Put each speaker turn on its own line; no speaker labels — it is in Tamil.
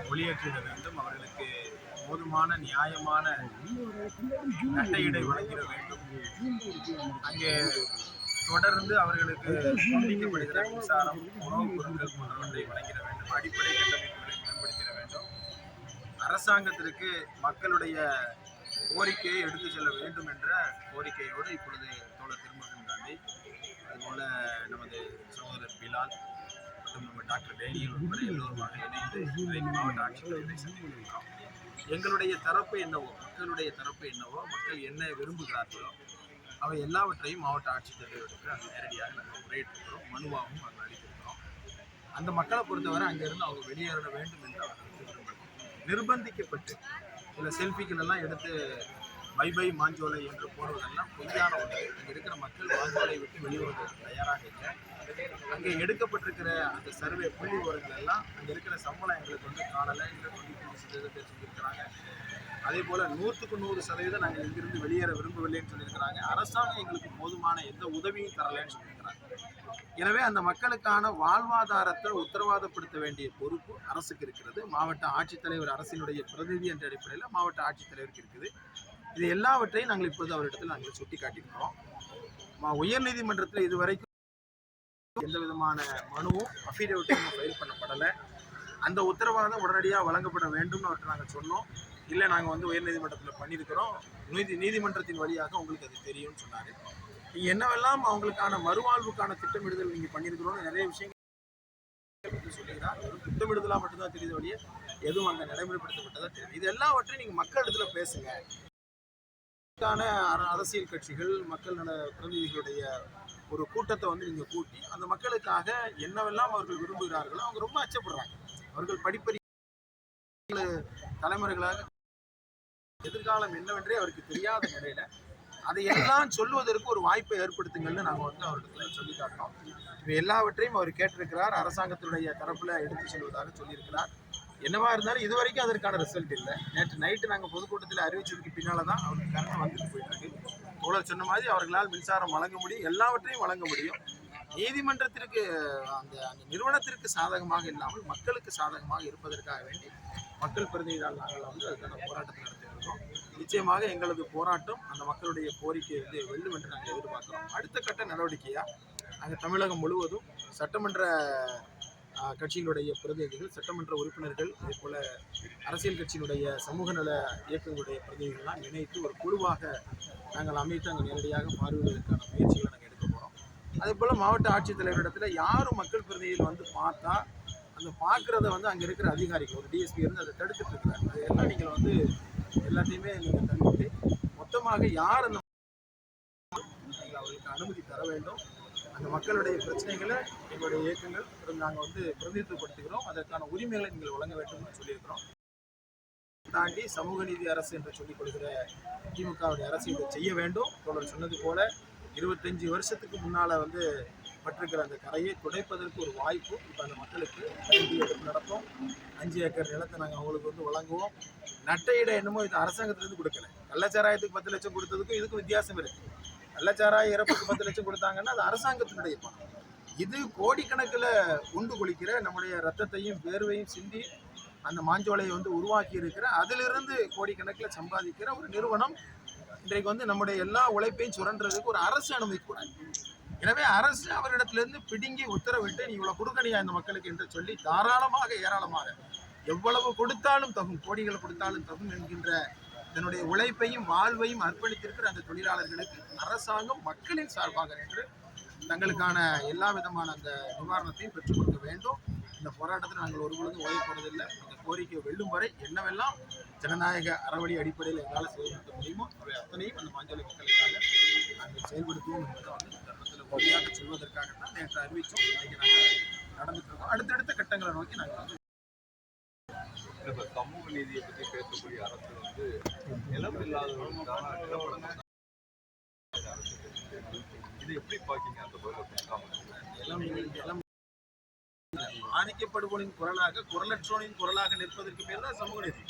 ஒளியேற்றிட வேண்டும். அவர்களுக்கு போதுமான நியாயமான நட்டையீடை வழங்கிட வேண்டும். அங்கே தொடர்ந்து அவர்களுக்கு துண்டிக்கப்படுகிற மின்சாரம், உணவுப் பொருட்கள் போன்றவற்றை வழங்கிட வேண்டும். அடிப்படை கட்டமைப்புகளை மேம்படுத்திட வேண்டும். அரசாங்கத்திற்கு மக்களுடைய கோரிக்கையை எடுத்து செல்ல வேண்டும் என்ற கோரிக்கையோடு இப்பொழுது தோழர் திருமுருகன் காந்தி, அதுபோல நமது சகோதரர் பிலால் மற்றும் நம்ம டாக்டர் டேனியல் உட்பட எல்லோருமாக இணைந்து மாவட்ட ஆட்சித்தலைவரை சந்தித்திருக்கிறோம். எங்களுடைய தரப்பு என்னவோ, மக்களுடைய தரப்பு என்னவோ, மக்கள் என்ன விரும்புகிறார்களோ அவை எல்லாவற்றையும் மாவட்ட ஆட்சித்தலைவருக்கு அங்கே நேரடியாக நாங்கள் முறையிட்டிருக்கிறோம். மனுவாகவும் அங்கே அளித்திருக்கிறோம். அந்த மக்களை பொறுத்தவரை அங்கிருந்து அவங்க வெளியேற வேண்டும் என்று அவர்களுக்கு விரும்புகிறோம். நிர்பந்திக்கப்பட்டு சில செல்ஃபிகள் எல்லாம் எடுத்து பை பை மாஞ்சோலை என்று போடுவதெல்லாம் பொய்யான ஒன்று. அங்கே இருக்கிற மக்கள் மாஞ்சோலை விட்டு வெளிவருவதற்கு தயாராக இல்லை. அங்கே எடுக்கப்பட்டிருக்கிற அந்த சர்வே புள்ளி விவரங்கள் எல்லாம் அங்கே இருக்கிற சம்பளம் எங்களுக்கு வந்து காணலை என்று 93% பேர் சொல்லியிருக்கிறாங்க. அதே போல் 100க்கு 100% நாங்கள் இங்கிருந்து வெளியேற விரும்பவில்லைன்னு சொல்லியிருக்கிறாங்க. அரசாங்கம் எங்களுக்கு போதுமான எந்த உதவியும் தரலைன்னு சொல்லியிருக்கிறாங்க. எனவே அந்த மக்களுக்கான வாழ்வாதாரத்தை உத்தரவாதப்படுத்த வேண்டிய பொறுப்பு அரசுக்கு இருக்கிறது. மாவட்ட ஆட்சித்தலைவர் அரசினுடைய பிரதிநிதி என்ற அடிப்படையில் மாவட்ட ஆட்சித்தலைவருக்கு இருக்குது. இது எல்லாவற்றையும் நாங்கள் இப்போது அவரிடத்தில் நாங்கள் சுட்டி காட்டியிருக்கிறோம். உயர்நீதிமன்றத்தில் இதுவரைக்கும் எந்த விதமான மனுவும் அஃபிடேவிட்டும் ஃபைல் பண்ணப்படலை. அந்த உத்தரவாதம் உடனடியாக வழங்கப்பட வேண்டும்னு அவர்கிட்ட நாங்கள் சொன்னோம். இல்லை, நாங்கள் வந்து உயர்நீதிமன்றத்தில் பண்ணியிருக்கிறோம், நீதிமன்றத்தின் வழியாக உங்களுக்கு அது தெரியும்னு சொன்னார். நீங்கள் என்னவெல்லாம் அவங்களுக்கான மறுவாழ்வுக்கான திட்டமிடுதல் நீங்கள் பண்ணியிருக்கிறோன்னு நிறைய விஷயங்கள் சொல்லுகிறார். திட்டமிடுதலாக மட்டும்தான் தெரியுது வழியே எதுவும் அங்கே நடைமுறைப்படுத்தப்பட்டதாக தெரியும். இது எல்லாவற்றையும் நீங்கள் மக்களிடத்தில் பேசுங்க. அரசியல் கட்சிகள், மக்கள் நல பிரதிநிதிகளுடைய ஒரு கூட்டத்தை வந்து நீங்கள் கூட்டி அந்த மக்களுக்காக என்னவெல்லாம் அவர்கள் விரும்புகிறார்களோ அவங்க ரொம்ப அச்சப்படுறாங்க. அவர்கள் படிப்பறி தலைமுறைகளாக எதிர்காலம் என்னவென்றே அவருக்கு தெரியாத நிலையில அதையெல்லாம் சொல்லுவதற்கு ஒரு வாய்ப்பை ஏற்படுத்துங்கள்னு நாங்கள் வந்து அவருக்கு சொல்லி காட்டோம். இப்போ எல்லாவற்றையும் அவர் கேட்டிருக்கிறார். அரசாங்கத்தினுடைய தரப்புல எடுத்து செல்வதாக சொல்லியிருக்கிறார். என்னவா இருந்தாலும் இதுவரைக்கும் அதற்கான ரிசல்ட் இல்லை. நேற்று நைட்டு நாங்கள் பொதுக்கூட்டத்தில் அறிவிச்சதுக்கு பின்னால தான் அவருக்கு கரண்ட் வந்துட்டு போயிட்டாங்க. தோழர் சொன்ன மாதிரி அவர்களால் மின்சாரம் வழங்க முடியும், எல்லாவற்றையும் வழங்க முடியும். நீதிமன்றத்திற்கு அந்த நிறுவனத்திற்கு சாதகமாக இல்லாமல் மக்களுக்கு சாதகமாக இருப்பதற்காக வேண்டி மக்கள் பிரதிநிதியால் நாங்கள் வந்து அதுக்கான போராட்டத்தை நடத்தியிருக்கோம். நிச்சயமாக எங்களது போராட்டம் அந்த மக்களுடைய கோரிக்கையை வந்து வெல்லும் என்று நாங்கள் எதிர்பார்க்கிறோம். அடுத்த கட்ட நடவடிக்கையாக நாங்கள் தமிழகம் முழுவதும் சட்டமன்ற கட்சிகளுடைய பிரதிநிதிகள், சட்டமன்ற உறுப்பினர்கள், அதே போல் அரசியல் கட்சியினுடைய சமூக நல இயக்கங்களுடைய பிரதிநிதிகள்லாம் இணைத்து ஒரு குழுவாக நாங்கள் அமைத்து அங்கே நேரடியாக பார்வையிடுவதற்கான முயற்சிகளை நாங்கள் எடுக்க போகிறோம். அதே போல் மாவட்ட ஆட்சித்தலைவரிடத்தில் யாரும் மக்கள் பிரதிநிதிகள் வந்து பார்த்தா அந்த பார்க்குறத வந்து அங்கே இருக்கிற அதிகாரிகள், ஒரு டிஎஸ்பி இருந்து அதை தடுத்துட்டு இருக்கிறார். அதையெல்லாம் நீங்கள் வந்து எல்லாத்தையுமே நீங்கள் தடுத்து மொத்தமாக யார் அந்த அவர்களுக்கு அனுமதி தர வேண்டும். அந்த மக்களுடைய பிரச்சனைகளை எங்களுடைய இயக்கங்கள் நாங்கள் வந்து பிரதிநிதித்துவப்படுத்துகிறோம். அதற்கான உரிமைகளை நீங்கள் வழங்க வேண்டும்னு சொல்லியிருக்கிறோம். தாண்டி சமூக நீதி அரசு என்று சொல்லிக் கொடுக்கிற திமுகவுடைய அரசு இதை செய்ய வேண்டும். தோழர் சொன்னது போல 25 வருஷத்துக்கு முன்னால் வந்து பட்டிருக்கிற அந்த கரையை துடைப்பதற்கு ஒரு வாய்ப்பு இப்போ அந்த மக்களுக்கு எடுப்பு நடக்கும். 5 ஏக்கர் நிலத்தை நாங்கள் அவங்களுக்கு வந்து வழங்குவோம். நட்டையிட என்னமோ இது அரசாங்கத்திலிருந்து கொடுக்கல. கள்ளச்சாராயத்துக்கு 10 லட்சம் கொடுத்ததுக்கும் இதுக்கும் வித்தியாசம் இருக்குது. கள்ளச்சாராய இறப்புக்கு 10 லட்சம் கொடுத்தாங்கன்னா அது அரசாங்கத்தினுடைய பணம். இது கோடிக்கணக்கில் உண்டு கொளிக்கிற நம்முடைய ரத்தத்தையும் வேர்வையும் சிந்தி அந்த மாஞ்சோலையை வந்து உருவாக்கி இருக்கிற, அதிலிருந்து கோடிக்கணக்கில் சம்பாதிக்கிற ஒரு நிறுவனம் இன்றைக்கு வந்து நம்முடைய எல்லா உழைப்பையும் சுரண்டுறதுக்கு ஒரு அரசு அனுமதிக்கூடாது. எனவே அரசு அவரிடத்திலிருந்து பிடுங்கி உத்தரவிட்டு நீ இவ்வளவு கொடுக்கணியா இந்த மக்களுக்கு என்று சொல்லி தாராளமாக ஏராளமாக எவ்வளவு கொடுத்தாலும் தகும், கோடிகள் கொடுத்தாலும் தகும் என்கின்ற தன்னுடைய உழைப்பையும் வாழ்வையும் அர்ப்பணித்திருக்கிற அந்த தொழிலாளர்களுக்கு அரசாங்கம் மக்களின் சார்பாக நின்று தங்களுக்கான எல்லா விதமான அந்த நிவாரணத்தையும் பெற்றுக் கொடுக்க வேண்டும். இந்த போராட்டத்தில் நாங்கள் ஒரு பொழுது ஓய்வு போறதில்லை. இந்த கோரிக்கை வெல்லும் வரை என்னவெல்லாம் ஜனநாயக அறவழி அடிப்படையில் எங்களால் செயல்படுத்த முடியுமோ அவை அத்தனையும் அந்த மாஞ்சோலை மக்களுக்காக நாங்கள் செயல்படுத்துவோம் என்பதை வந்து இந்த தருணத்தில் உறுதியாக சொல்வதற்காகத்தான் நேற்று அறிவித்தோம். இன்றைக்கு நாங்கள் நடந்துட்டு இருக்கோம். அடுத்தடுத்த கட்டங்களை நோக்கி நாங்கள் வந்து
சமூக நீதியை பற்றி பேசக்கூடிய அரசு வந்து நிலம் இல்லாதவர்களுக்கான நிலப்படங்கள் இது எப்படி பார்க்கீங்க? அந்த
நிலம் பாதிக்கப்படுவோனின் குரலாக, குரலற்றோனின் குரலாக நிற்பதற்கு பேர் தான் சமூக நீதி.